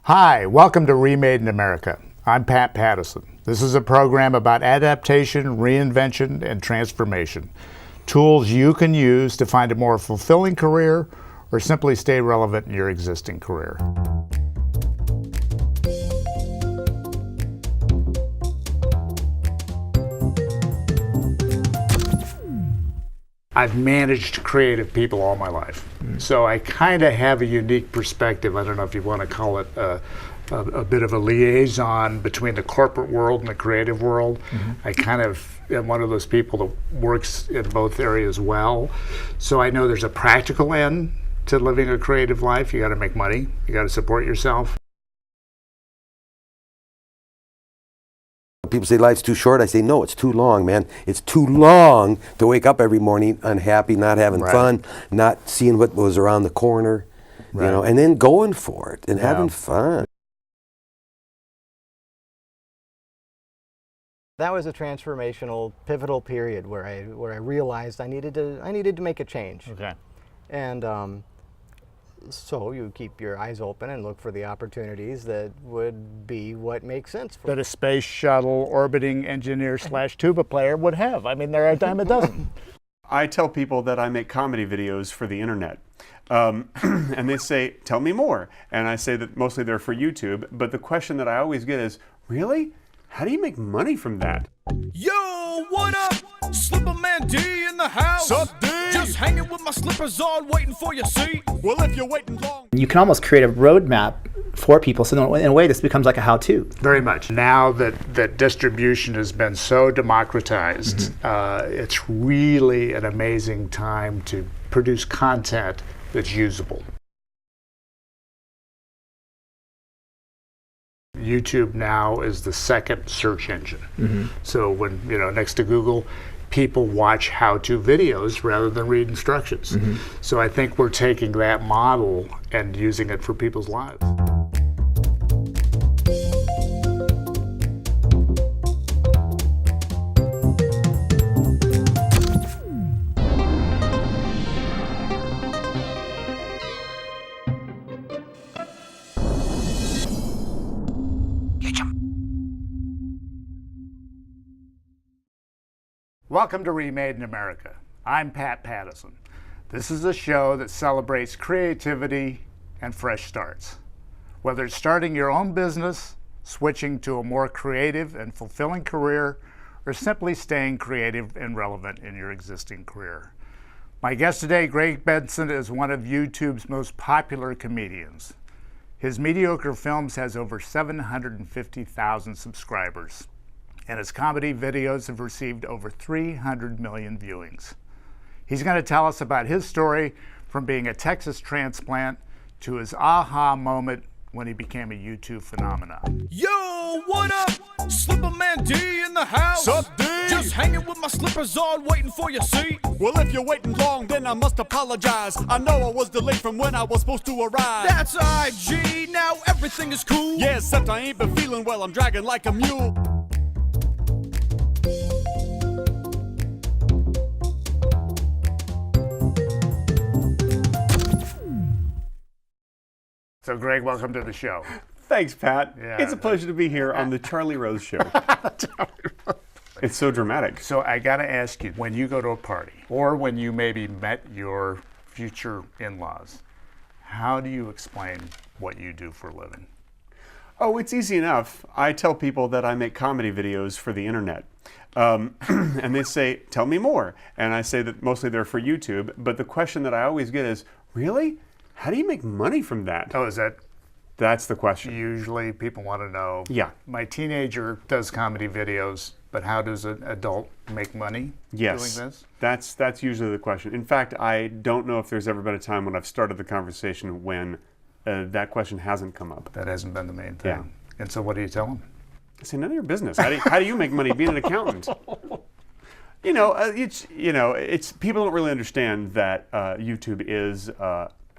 Hi, welcome to Remade in America. I'm Pat Pattison. This is a program about adaptation, reinvention, and transformation. Tools you can use to find a more fulfilling career or simply stay relevant in your existing career. I've managed creative people all my life. So I kind of have a unique perspective. I don't know if you want to call it a bit of a liaison between the corporate world and the creative world. I kind of am one of those people that works in both areas well. So I know there's a practical end to living a creative life. You got to make money. You got to support yourself. People say life's too short. I say, no, it's too long, man. It's too long to wake up every morning unhappy, not having fun, not seeing what was around the corner, you know, and then going for it and having fun. That was a transformational, pivotal period where I realized I needed to make a change. Okay. And so you keep your eyes open and look for the opportunities that would be what makes sense for That a space shuttle orbiting engineer / tuba player would have. I mean, they're a dime a dozen. I tell people that I make comedy videos for the internet. And they say, tell me more. And I say that mostly they're for YouTube. But the question that I always get is, really? How do you make money from that? Yo, what up? Slipperman D in the house. Sup, D? Just hanging with my slippers on, waiting for your seat. Well, if you're waiting long. You can almost create a roadmap for people. So in a way, this becomes like a how-to. Very much. Now that distribution has been so democratized, it's really an amazing time to produce content that's usable. YouTube now is the second search engine. So when, next to Google, people watch how-to videos rather than read instructions. So I think we're taking that model and using it for people's lives. Welcome to Remade in America. I'm Pat Pattison. This is a show that celebrates creativity and fresh starts. Whether it's starting your own business, switching to a more creative and fulfilling career, or simply staying creative and relevant in your existing career. My guest today, Greg Benson, is one of YouTube's most popular comedians. His mediocre films has over 750,000 subscribers. And his comedy videos have received over 300 million viewings. He's going to tell us about his story from being a Texas transplant to his aha moment when he became a YouTube phenomenon. Yo, what up? Slipperman D in the house. Sup, D? Just hanging with my slippers on, waiting for your seat. Well, if you're waiting long, then I must apologize. I know I was delayed from when I was supposed to arrive. That's IG, now everything is cool. Yeah, except I ain't been feeling well, I'm dragging like a mule. So Greg, welcome to the show. Thanks, Pat. Yeah. It's a pleasure to be here on the Charlie Rose Show. It's so dramatic. So I got to ask you, when you go to a party, or when you maybe met your future in-laws, how do you explain what you do for a living? Oh, it's easy enough. I tell people that I make comedy videos for the internet. And they say, tell me more. And I say that mostly they're for YouTube. But the question that I always get is, really? How do you make money from that? Oh, is that? That's the question. Usually people want to know. Yeah. My teenager does comedy videos, but how does an adult make money doing this? That's usually the question. In fact, I don't know if there's ever been a time when I've started the conversation when that question hasn't come up. That hasn't been the main thing. Yeah. And so what do you tell them? I say, none of your business. How do you make money being an accountant? It's people don't really understand that YouTube is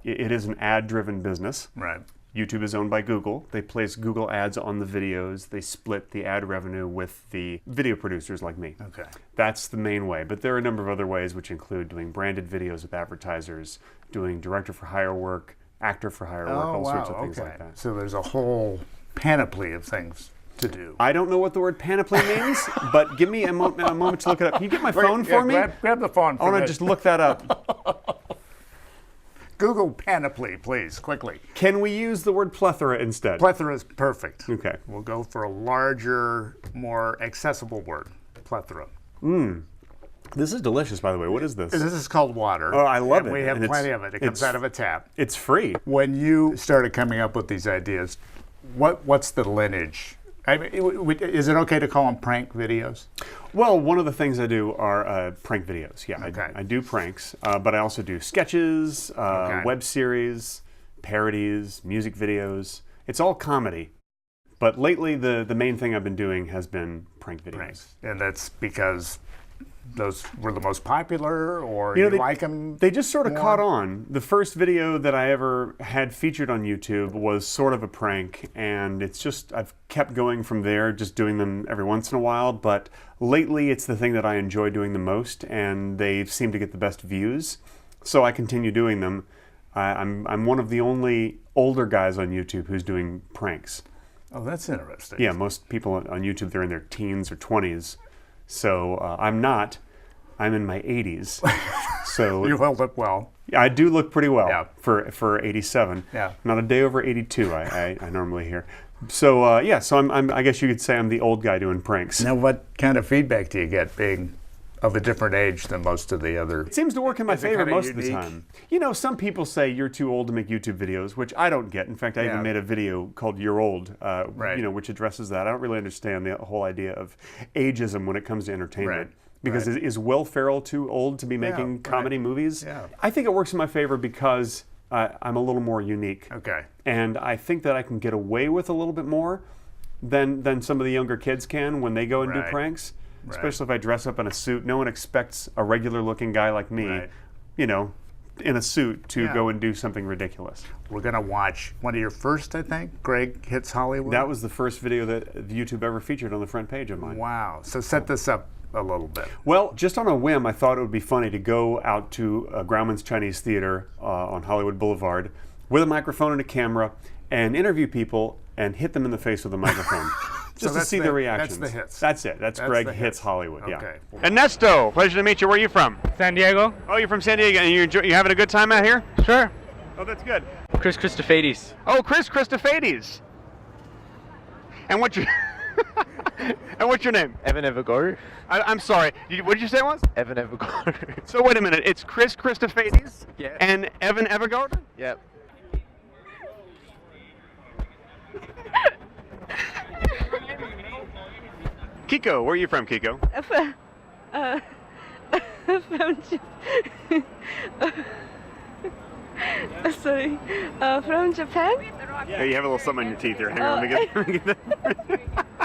it is an ad-driven business. Right. YouTube is owned by Google. They place Google ads on the videos. They split the ad revenue with the video producers like me. Okay. That's the main way. But there are a number of other ways, which include doing branded videos with advertisers, doing director for hire work, actor for hire work, all sorts of things okay. like that. So there's a whole panoply of things to do. I don't know what the word panoply means, but give me a moment to look it up. Can you get my phone for me? Grab the phone I want for to just look that up. Google panoply, please, quickly. Can we use the word plethora instead? Plethora is perfect. Okay. We'll go for a larger, more accessible word. Plethora. This is delicious, by the way. What is this? This is called water. Oh, I love and it. We have And plenty of it. It comes out of a tap. It's free. When you started coming up with these ideas, what's the lineage? I mean, is it okay to call them prank videos? Well, one of the things I do are prank videos. Yeah, Okay. I do pranks, but I also do sketches, web series, parodies, music videos. It's all comedy. But lately, the main thing I've been doing has been prank videos. Pranks. And that's because those were the most popular, or you like them? They just sort of more? caught on. The first video that I ever had featured on YouTube was sort of a prank, and it's just, I've kept going from there, just doing them every once in a while, but lately it's the thing that I enjoy doing the most, and they seem to get the best views, so I continue doing them. I'm one of the only older guys on YouTube who's doing pranks. Oh, that's interesting. Yeah, most people on YouTube, they're in their teens or 20s. So I'm not. I'm in my 80s. So You held up well. I do look pretty well Yeah. for 87. Yeah. Not a day over 82. I normally hear. So yeah. So I guess you could say I'm the old guy doing pranks. Now, what kind of feedback do you get being of a different age than most of the other? It seems to work in my Is it favor kinda most of the unique? time. You know, some people say you're too old to make YouTube videos, which I don't get. In fact, I Yeah. even made a video called "You're Old," Right. you know, which addresses that. I don't really understand the whole idea of ageism when it comes to entertainment. Right. Because Right. is Will Ferrell too old to be making right. comedy movies? Yeah. I think it works in my favor because I'm a little more unique. Okay. And I think that I can get away with a little bit more than some of the younger kids can when they go and do Right. pranks. Right. Especially if I dress up in a suit. No one expects a regular looking guy like me, Right. you know, in a suit to Yeah. go and do something ridiculous. We're going to watch one of your first, I think, Greg Hits Hollywood. That was the first video that YouTube ever featured on the front page of mine. Wow. So set this up a little bit. Well, just on a whim, I thought it would be funny to go out to Grauman's Chinese Theater on Hollywood Boulevard with a microphone and a camera and interview people and hit them in the face with a microphone. Just to that's see the- the reactions. that's the hits. That's it. That's Greg the Hits hits. Hollywood. Yeah. Okay. Ernesto, pleasure to meet you. Where are you from? San Diego? Oh, you're from San Diego, and you having a good time out here? Sure. Oh, that's good. Chris Christophides. Oh, Chris Christophides. And what's your and what's your name? Evan Evagor. I'm sorry. What did you say it was? Evan Evagor. So wait a minute. It's Chris Christophides Yeah. and Evan Evergard? Yep. Kiko, where are you from, Kiko? From Japan? Yeah, you have a little something on your teeth here. Hang on, let me get that.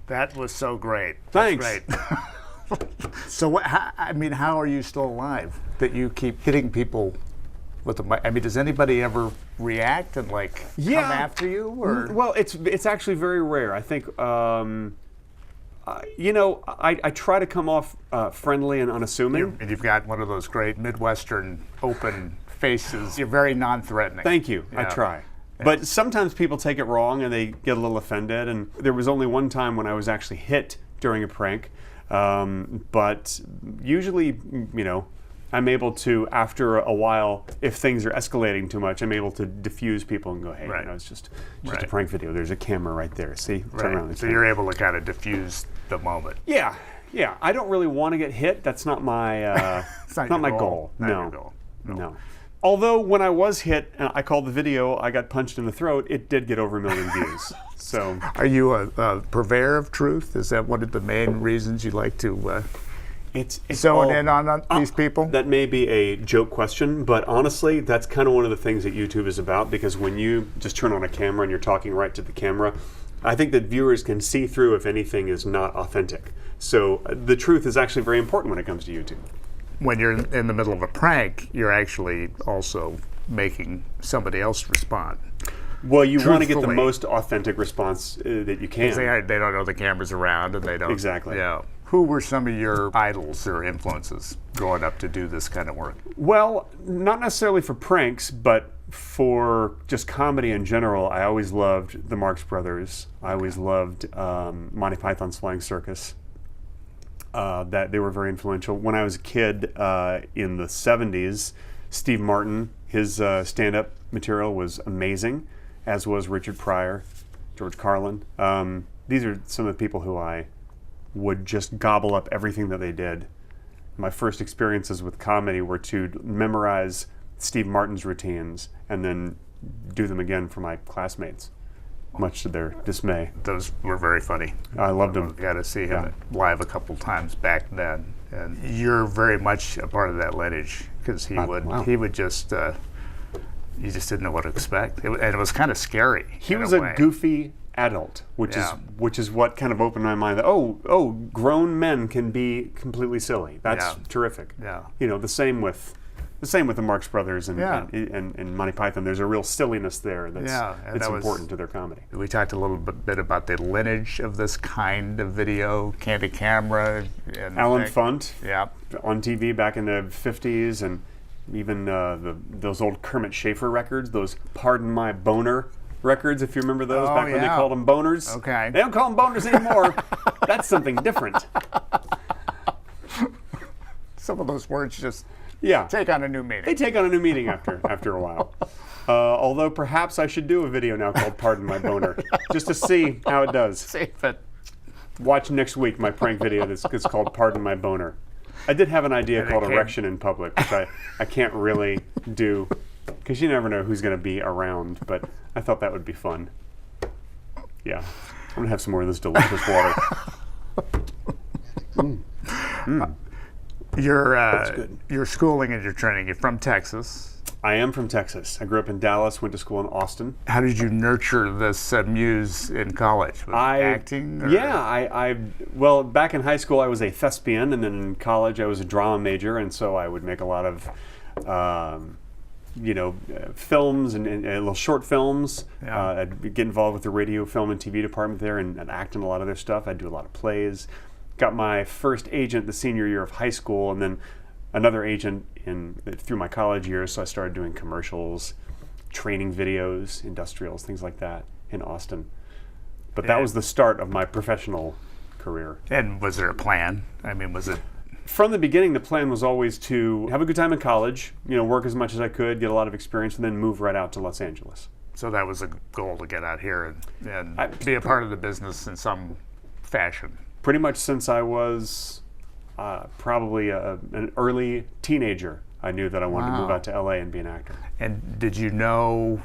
That was so great. That's Thanks. great. So, how are you still alive? That you keep hitting people with the mic? I mean, does anybody ever react and come after you? Or Well, it's actually very rare. I think, you know, I try to come off friendly and unassuming. and you've got one of those great Midwestern open faces. You're very non-threatening. Thank you. I Yeah. try. But sometimes people take it wrong and they get a little offended. And there was only one time when I was actually hit during a prank. But usually, you know, I'm able to, after a while, if things are escalating too much, I'm able to diffuse people and go, hey, Right. you know, it's just Right. a prank video. There's a camera right there. See? Turn around. So you're able to kind of diffuse the moment. Yeah. Yeah. I don't really want to get hit. That's not my, It's not not your my goal. goal. Not No. your goal. No. Although when I was hit and I called the video, I got punched in the throat, it did get over 1 million views. So Are you a purveyor of truth? Is that one of the main reasons you like to it's zone all- in on these people? That may be a joke question, but honestly, that's kind of one of the things that YouTube is about, because when you just turn on a camera and you're talking right to the camera, I think that viewers can see through if anything is not authentic. So the truth is actually very important when it comes to YouTube. When you're in the middle of a prank, you're actually also making somebody else respond. Well, you want to get the Truthfully. most authentic response that you can. They don't know the camera's around and they don't. Exactly. Yeah. Who were some of your idols or influences growing up to do this kind of work? Well, not necessarily for pranks, but for just comedy in general. I always loved the Marx Brothers. I always loved Monty Python's Flying Circus. That they were very influential. When I was a kid in the 70s, Steve Martin, his stand-up material was amazing, as was Richard Pryor, George Carlin. These are some of the people who I would just gobble up everything that they did. My first experiences with comedy were to memorize Steve Martin's routines and then do them again for my classmates, much to their dismay. Those were very funny. I loved them. Got to see him live a couple times back then, and you're very much a part of that lineage because he would just you just didn't know what to expect, and it was kind of scary. He was a goofy adult, which is what kind of opened my mind that grown men can be completely silly. That's terrific. Yeah. You know, the same with the Marx Brothers and Monty Python. There's a real silliness there that's important to their comedy. We talked a little bit about the lineage of this kind of video, Candid Camera. And Alan Funt on TV back in the 50s, and even those old Kermit Schaefer records, those Pardon My Boner records, if you remember those, back when they called them boners. Okay. They don't call them boners anymore. That's something different. Some of those words just Yeah. take on a new meaning. They take on a new meaning after a while. Although perhaps I should do a video now called Pardon My Boner, just to see how it does. See if it. Watch next week my prank video that's called Pardon My Boner. I did have an idea called Erection in Public, which I can't really do, because you never know who's going to be around, but I thought that would be fun. Yeah. I'm going to have some more of this delicious water. Your schooling and your training, you're from Texas. I am from Texas. I grew up in Dallas, went to school in Austin. How did you nurture this muse in college? Was acting? Or? Yeah, well, back in high school I was a thespian, and then in college I was a drama major, and so I would make a lot of films and little short films. I'd get involved with the radio, film, and TV department there and act in a lot of their stuff. I'd do a lot of plays. Got my first agent the senior year of high school, and then another agent through my college years, so I started doing commercials, training videos, industrials, things like that in Austin. But that was the start of my professional career. And was there a plan? I mean, was it? From the beginning, the plan was always to have a good time in college, work as much as I could, get a lot of experience, and then move right out to Los Angeles. So that was a goal, to get out here and be a part of the business in some fashion. Pretty much since I was probably an early teenager, I knew that I wanted to move out to LA and be an actor. And did you know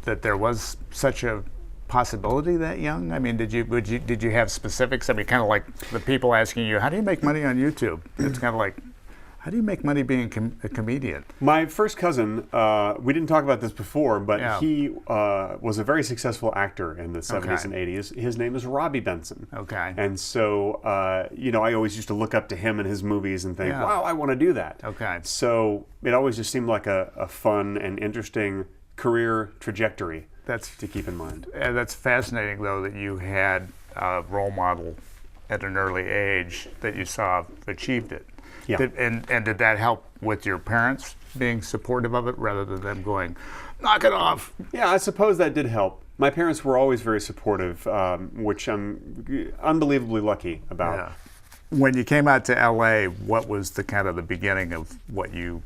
that there was such a possibility that young? I mean, did you have specifics? I mean, kind of like the people asking you, how do you make money on YouTube? It's kind of like, how do you make money being a comedian? My first cousin, we didn't talk about this before, but he was a very successful actor in the 70s and 80s. His name is Robbie Benson. Okay. And so, I always used to look up to him and his movies and think, wow, I want to do that. Okay. So it always just seemed like a fun and interesting career trajectory to keep in mind. That's fascinating, though, that you had a role model at an early age that you saw achieved it. Yeah. And did that help with your parents being supportive of it rather than them going, knock it off? Yeah, I suppose that did help. My parents were always very supportive, which I'm unbelievably lucky about. Yeah. When you came out to LA, what was the kind of the beginning of what you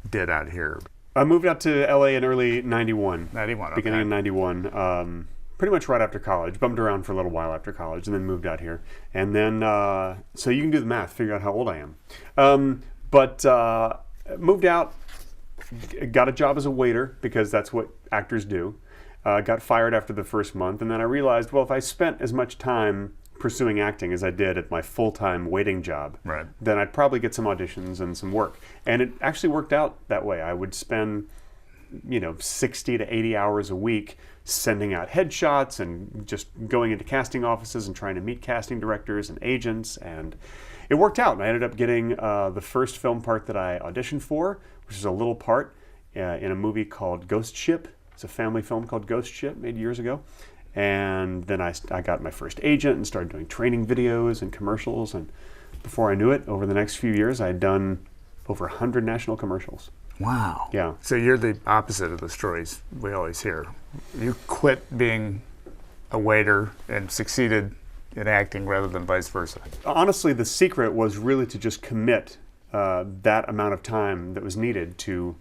did out here? I moved out to LA in early 91. 91, okay. Beginning of 91. Pretty much right after college. Bumped around for a little while after college and then moved out here. And then, so you can do the math, figure out how old I am. But moved out, got a job as a waiter because that's what actors do. Got fired after the first month. And then I realized, well, if I spent as much time pursuing acting as I did at my full-time waiting job, then I'd probably get some auditions and some work. And it actually worked out that way. I would spend 60 to 80 hours a week sending out headshots and just going into casting offices and trying to meet casting directors and agents, and it worked out. And I ended up getting the first film part that I auditioned for, which is a little part in a movie called Ghost Ship. It's a family film called Ghost Ship, made years ago. And then I got my first agent and started doing training videos and commercials, and before I knew it, over the next few years, I had done over 100 national commercials. Wow. Yeah. So you're the opposite of the stories we always hear. You quit being a waiter and succeeded in acting rather than vice versa. Honestly, the secret was really to just commit that amount of time that was needed to,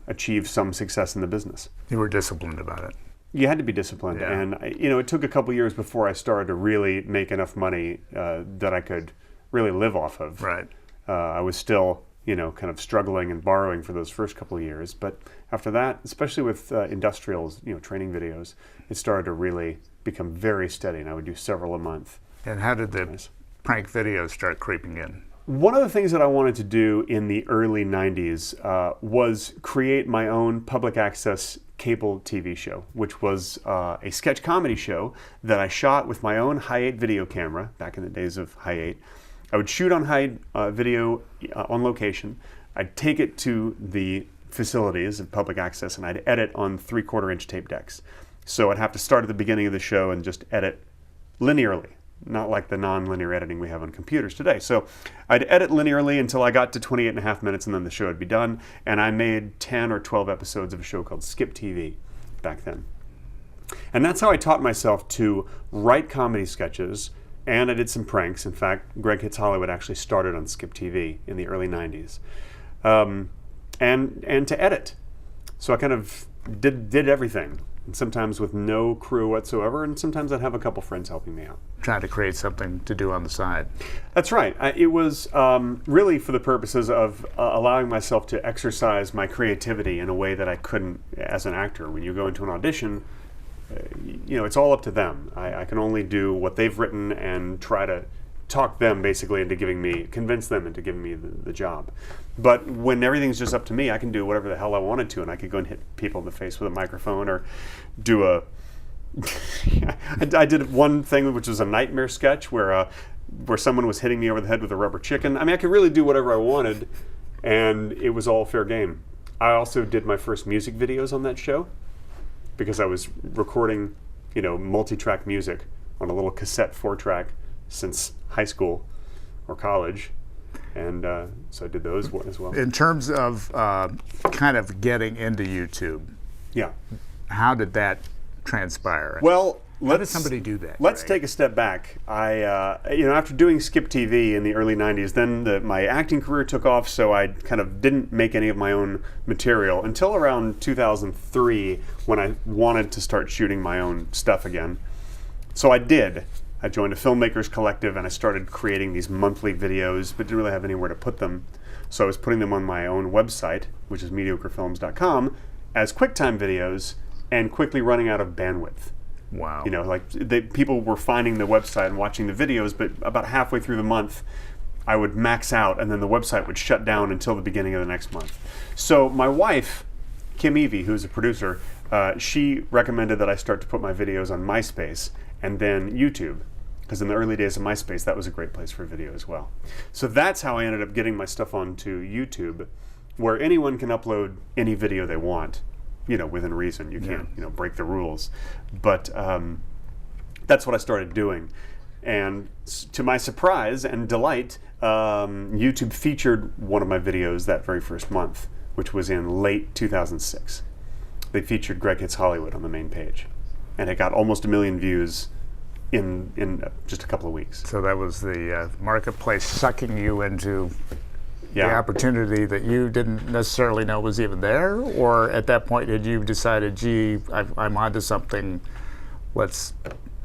achieve some success in the business. You were disciplined about it. You had to be disciplined, Yeah. and it took a couple years before I started to really make enough money that I could really live off of. Right. I was still, kind of struggling and borrowing for those first couple of years, but after that, especially with industrials, training videos, it started to really become very steady, and I would do several a month. And how did the prank videos start creeping in? One of the things that I wanted to do in the early 90s was create my own public access cable TV show, which was a sketch comedy show that I shot with my own Hi8 video camera back in the days of Hi8. I would shoot on Hi8 video on location. I'd take it to the facilities of public access and I'd edit on 3/4-inch tape decks. So I'd have to start at the beginning of the show and just edit linearly, not like the non-linear editing we have on computers today. So I'd edit linearly until I got to 28.5 minutes and then the show would be done. And I made 10 or 12 episodes of a show called Skip TV back then. And that's how I taught myself to write comedy sketches, and I did some pranks. In fact, Greg Hits Hollywood actually started on Skip TV in the early 90s. And to edit. So I kind of did everything. And sometimes with no crew whatsoever, and sometimes I'd have a couple friends helping me out. Trying to create something to do on the side. That's right. It was really for the purposes of allowing myself to exercise my creativity in a way that I couldn't as an actor. When you go into an audition, it's all up to them. I can only do what they've written and try to talk them basically into convince them into giving me the job. But when everything's just up to me, I can do whatever the hell I wanted to, and I could go and hit people in the face with a microphone or do I did one thing which was a nightmare sketch where someone was hitting me over the head with a rubber chicken. I mean, I could really do whatever I wanted, and it was all fair game. I also did my first music videos on that show because I was recording, multi-track music on a little cassette 4-track since high school or college, and so I did those as well. In terms of kind of getting into YouTube, Yeah. how did that transpire? Well, how did somebody do that? Let's Greg? take a step back. I, after doing Skip TV in the early 90s, then my acting career took off, so I kind of didn't make any of my own material until around 2003 when I wanted to start shooting my own stuff again. So I did. I joined a filmmakers collective and I started creating these monthly videos, but didn't really have anywhere to put them. So I was putting them on my own website, which is mediocrefilms.com, as QuickTime videos and quickly running out of bandwidth. Wow. People were finding the website and watching the videos, but about halfway through the month, I would max out and then the website would shut down until the beginning of the next month. So my wife, Kim Evie, who's a producer, she recommended that I start to put my videos on MySpace and then YouTube, because in the early days of MySpace, that was a great place for video as well. So that's how I ended up getting my stuff onto YouTube, where anyone can upload any video they want, within reason. You can't, break the rules. But that's what I started doing. And to my surprise and delight, YouTube featured one of my videos that very first month, which was in late 2006. They featured Greg Hits Hollywood on the main page. And it got almost 1 million views in just a couple of weeks. So that was the marketplace sucking you into the Yeah. opportunity that you didn't necessarily know was even there? Or at that point, had you decided, gee, I'm onto something, let's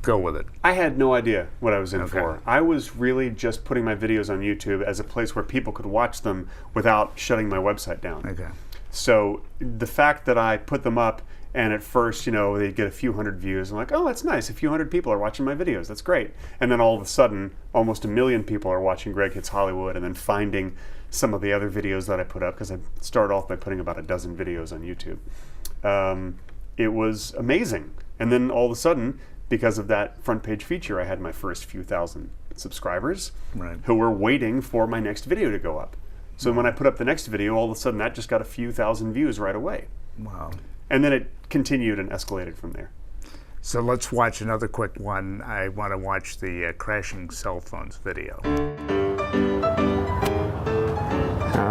go with it? I had no idea what I was in Okay. for. I was really just putting my videos on YouTube as a place where people could watch them without shutting my website down. Okay. So the fact that I put them up and at first, they'd get a few hundred views. I'm like, oh, that's nice. A few hundred people are watching my videos. That's great. And then all of a sudden, almost 1 million people are watching Greg Hits Hollywood and then finding some of the other videos that I put up, because I started off by putting about a dozen videos on YouTube. It was amazing. And then all of a sudden, because of that front page feature, I had my first few thousand subscribers who were waiting for my next video to go up. So when I put up the next video, all of a sudden that just got a few thousand views right away. Wow. And then it continued and escalated from there. So let's watch another quick one. I want to watch the crashing cell phones video.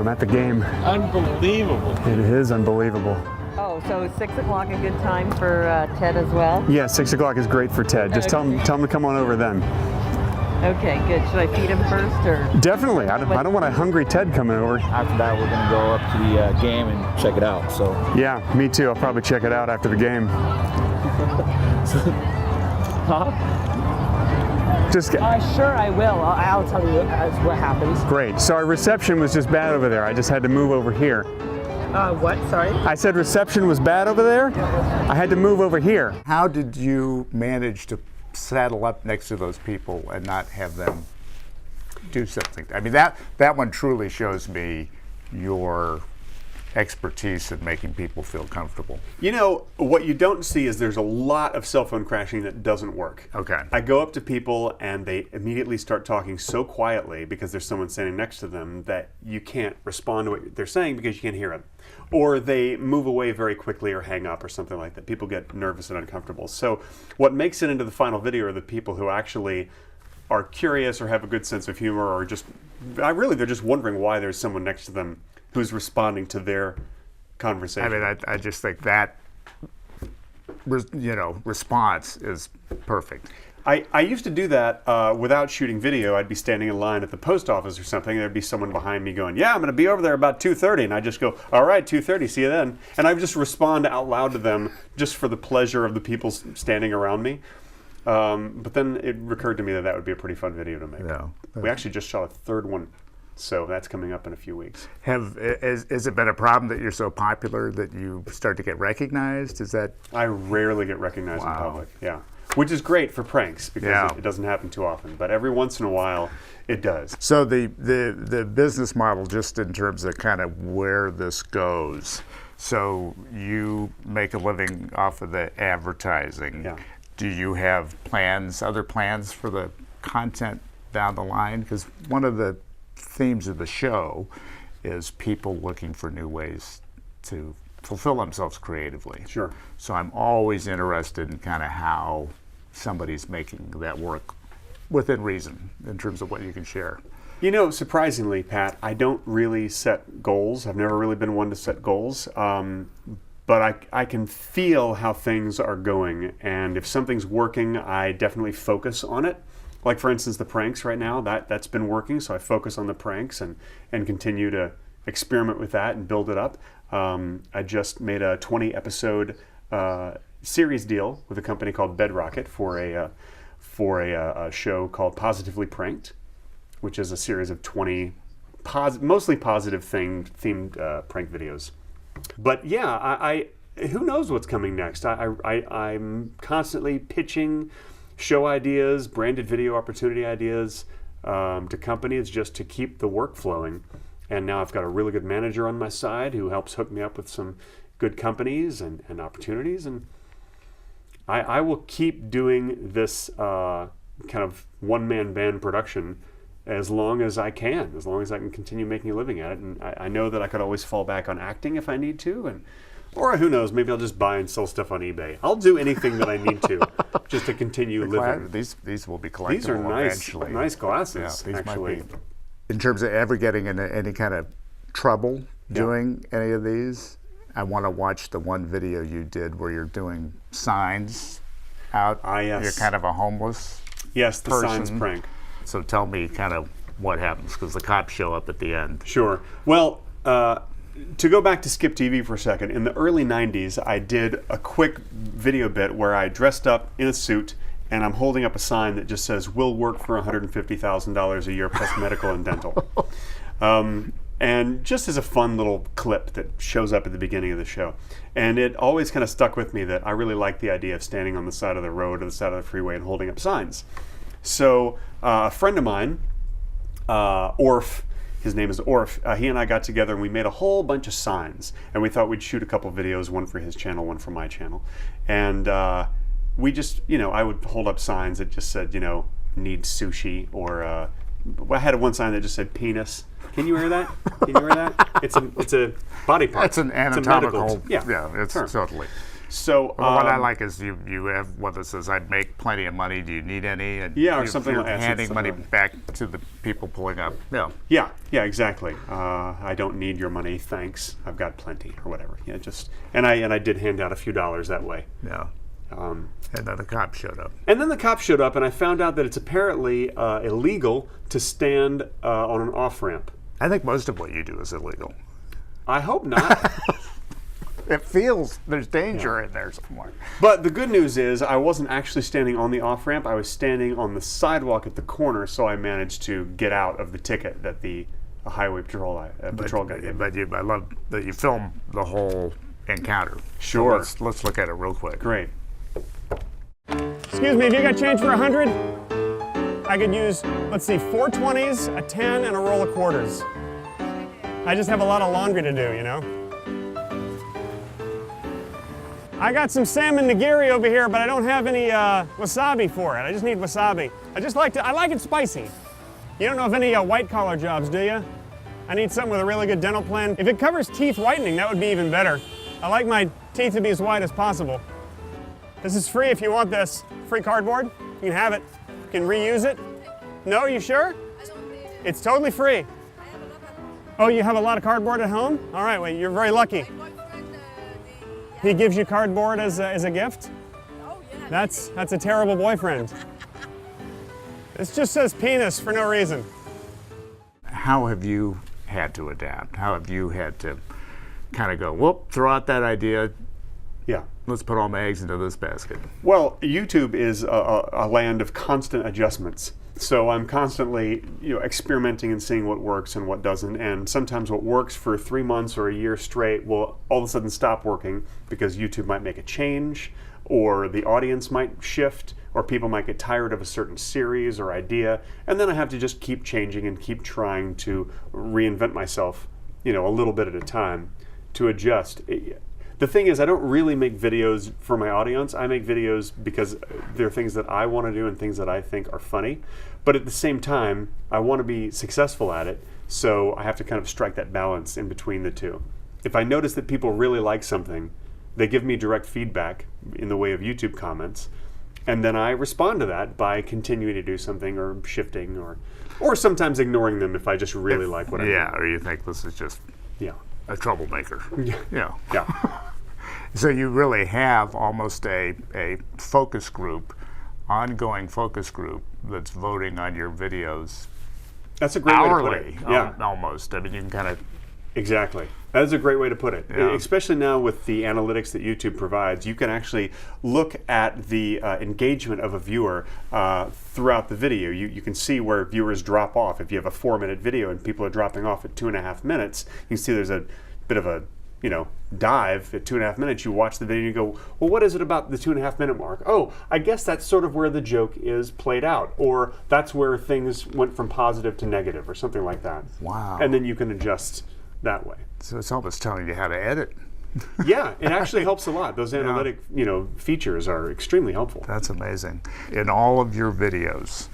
I'm at the game. Unbelievable. It is unbelievable. Oh, so is 6 o'clock a good time for Ted as well? Yeah, 6 o'clock is great for Ted. Just tell him to come on over then. Okay, good. Should I feed him first, or? Definitely. I don't want a hungry Ted coming over. After that, we're going to go up to the game and check it out. So. Yeah, me too. I'll probably check it out after the game. Huh? Just Sure, I will. I'll tell you what happens. great. So our reception was just bad over there. I just had to move over here. What? Sorry? I said reception was bad over there. I had to move over here. How did you manage to saddle up next to those people and not have them do something? I mean, that one truly shows me your expertise in making people feel comfortable. You know, what you don't see is there's a lot of cell phone crashing that doesn't work. Okay. I go up to people and they immediately start talking so quietly because there's someone standing next to them that you can't respond to what they're saying because you can't hear them. Or they move away very quickly or hang up or something like that. People get nervous and uncomfortable. So what makes it into the final video are the people who actually are curious or have a good sense of humor, or just, they're just wondering why there's someone next to them who's responding to their conversation. I mean, I just think that, response is perfect. I used to do that without shooting video. I'd be standing in line at the post office or something, and there'd be someone behind me going, yeah, I'm going to be over there about 2:30, and I just go, all right, 2:30, see you then. And I would just respond out loud to them just for the pleasure of the people standing around me. But then it recurred to me that would be a pretty fun video to make. Yeah. We actually just shot a third one, so that's coming up in a few weeks. Has it been a problem that you're so popular that you start to get recognized? Is that? I rarely get recognized in Wow. public, yeah. Which is great for pranks because it doesn't happen too often, but every once in a while it does. So the business model, just in terms of kind of where this goes, so you make a living off of the advertising. Yeah. Do you have other plans for the content down the line? Because one of the themes of the show is people looking for new ways to fulfill themselves creatively. Sure. So I'm always interested in kind of how somebody's making that work within reason in terms of what you can share. You know, surprisingly, Pat, I don't really set goals. I've never really been one to set goals. But I can feel how things are going. And if something's working, I definitely focus on it. Like, for instance, the pranks right now, that's been working. So I focus on the pranks and continue to experiment with that and build it up. I just made a 20-episode series deal with a company called Bedrocket for a show called Positively Pranked, which is a series of 20 mostly positive themed prank videos. But yeah, I who knows what's coming next? I'm constantly pitching show ideas, branded video opportunity ideas to companies just to keep the work flowing. And now I've got a really good manager on my side who helps hook me up with some good companies and opportunities. And I will keep doing this kind of one-man band production as long as I can, as long as I can continue making a living at it. And I know that I could always fall back on acting if I need to, or who knows, maybe I'll just buy and sell stuff on eBay. I'll do anything that I need to just to continue living. These will be collectible These are eventually. nice glasses, Yeah, these actually. might be. In terms of ever getting into any kind of trouble doing any of these, I want to watch the one video you did where you're doing signs out. Yes. You're kind of a homeless Yes, the person. signs prank. So tell me kind of what happens, because the cops show up at the end. Sure. Well, to go back to Skip TV for a second, in the early 90s, I did a quick video bit where I dressed up in a suit and I'm holding up a sign that just says, "Will work for $150,000 a year plus medical and dental." And just as a fun little clip that shows up at the beginning of the show. And it always kind of stuck with me that I really like the idea of standing on the side of the road or the side of the freeway and holding up signs. So a friend of mine, Orf, his name is Orf, he and I got together and we made a whole bunch of signs. And we thought we'd shoot a couple videos, one for his channel, one for my channel. And we just, I would hold up signs that just said, need sushi, or I had one sign that just said penis. Can you hear that? Can you hear that? It's a body part. It's an anatomical. It's a medical, it's totally. So Well, what I like is you have what it says. I'd make plenty of money. Do you need any? And Yeah, or something you're like that. handing Something money like back to the people pulling up. Yeah. Yeah, exactly. I don't need your money, thanks. I've got plenty, or whatever. Yeah, and I did hand out a few dollars that way. Yeah. And then the cop showed up. And then the cop showed up, and I found out that it's apparently illegal to stand on an off ramp. I think most of what you do is illegal. I hope not. It feels there's danger in there somewhere. But the good news is I wasn't actually standing on the off-ramp. I was standing on the sidewalk at the corner, so I managed to get out of the ticket that the highway patrol guy gave me. But I love that you filmed the whole encounter. Sure. So let's look at it real quick. Great. Excuse me, have you got change for 100? I could use, let's see, 4 20s, a 10, and a roll of quarters. I just have a lot of laundry to do, you know? I got some salmon nigiri over here, but I don't have any wasabi for it. I just need wasabi. I like it spicy. You don't know of any white collar jobs, do you? I need something with a really good dental plan. If it covers teeth whitening, that would be even better. I like my teeth to be as white as possible. This is free if you want this. Free cardboard. You can have it. You can reuse it. No, you sure? It's totally free. Oh, you have a lot of cardboard at home? All right, well, you're very lucky. He gives you cardboard as a gift? That's a terrible boyfriend. This just says penis for no reason. How have you had to adapt? How have you had to kind of go, whoop, throw out that idea, Yeah. let's put all my eggs into this basket? Well, YouTube is a land of constant adjustments. So I'm constantly, experimenting and seeing what works and what doesn't. And sometimes what works for 3 months or a year straight will all of a sudden stop working because YouTube might make a change, or the audience might shift, or people might get tired of a certain series or idea. And then I have to just keep changing and keep trying to reinvent myself, a little bit at a time to adjust. The thing is, I don't really make videos for my audience. I make videos because they're things that I want to do and things that I think are funny. But at the same time, I want to be successful at it, so I have to kind of strike that balance in between the two. If I notice that people really like something, they give me direct feedback in the way of YouTube comments, and then I respond to that by continuing to do something or shifting or sometimes ignoring them if I just really like what I do. Yeah, or you think this is just a troublemaker. Yeah. So you really have almost a focus group, ongoing focus group that's voting on your videos. That's a great hourly, way to put it. Yeah, almost. I mean, you can kind of. Exactly. That is a great way to put it. Yeah. Especially now with the analytics that YouTube provides, you can actually look at the engagement of a viewer throughout the video. You can see where viewers drop off. If you have a 4-minute video and people are dropping off at 2.5 minutes, you can see there's a bit of a dive at 2.5 minutes. You watch the video and you go, well, what is it about the 2.5 minute mark? Oh, I guess that's sort of where the joke is played out, or that's where things went from positive to negative, or something like that. Wow. And then you can adjust that way. So it's almost telling you how to edit. Yeah, it actually helps a lot. Those analytic, features are extremely helpful. That's amazing. In all of your videos,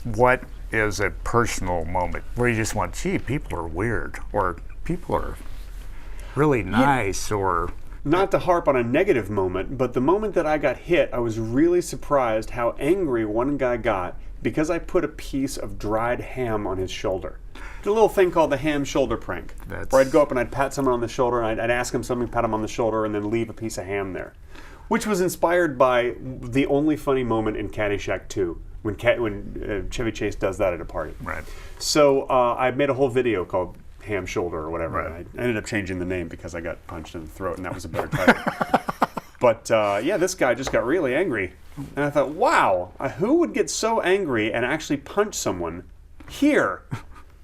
what is a personal moment where you just went, gee, people are weird, or people are really nice, or... Not to harp on a negative moment, but the moment that I got hit, I was really surprised how angry one guy got because I put a piece of dried ham on his shoulder. The little thing called the ham shoulder prank, where I'd go up and I'd pat someone on the shoulder, and I'd ask him something, pat him on the shoulder, and then leave a piece of ham there, which was inspired by the only funny moment in Caddyshack 2, when Chevy Chase does that at a party. Right. So I made a whole video called Ham Shoulder or whatever. Right. And I ended up changing the name because I got punched in the throat, and that was a better title. But this guy just got really angry, and I thought, wow, who would get so angry and actually punch someone here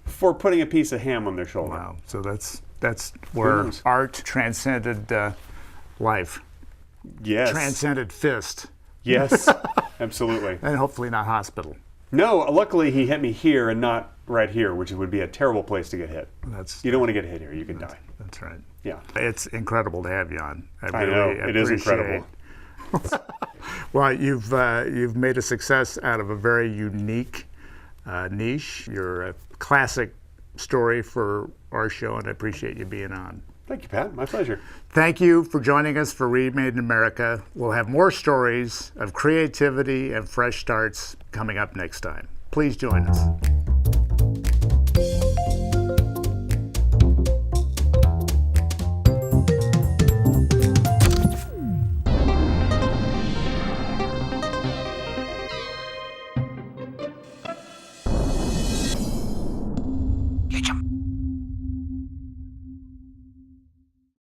for putting a piece of ham on their shoulder? Wow. So that's where art transcended life. Yes. Transcended fist. Yes, absolutely. And hopefully not hospital. No, luckily he hit me here and not right here, which would be a terrible place to get hit. You don't want to get hit here, you can die. That's right. Yeah. It's incredible to have you on. I know, it is incredible. Well, you've made a success out of a very unique niche. You're a classic story for our show, and I appreciate you being on. Thank you, Pat. My pleasure. Thank you for joining us for Remade in America. We'll have more stories of creativity and fresh starts coming up next time. Please join us. Get 'em.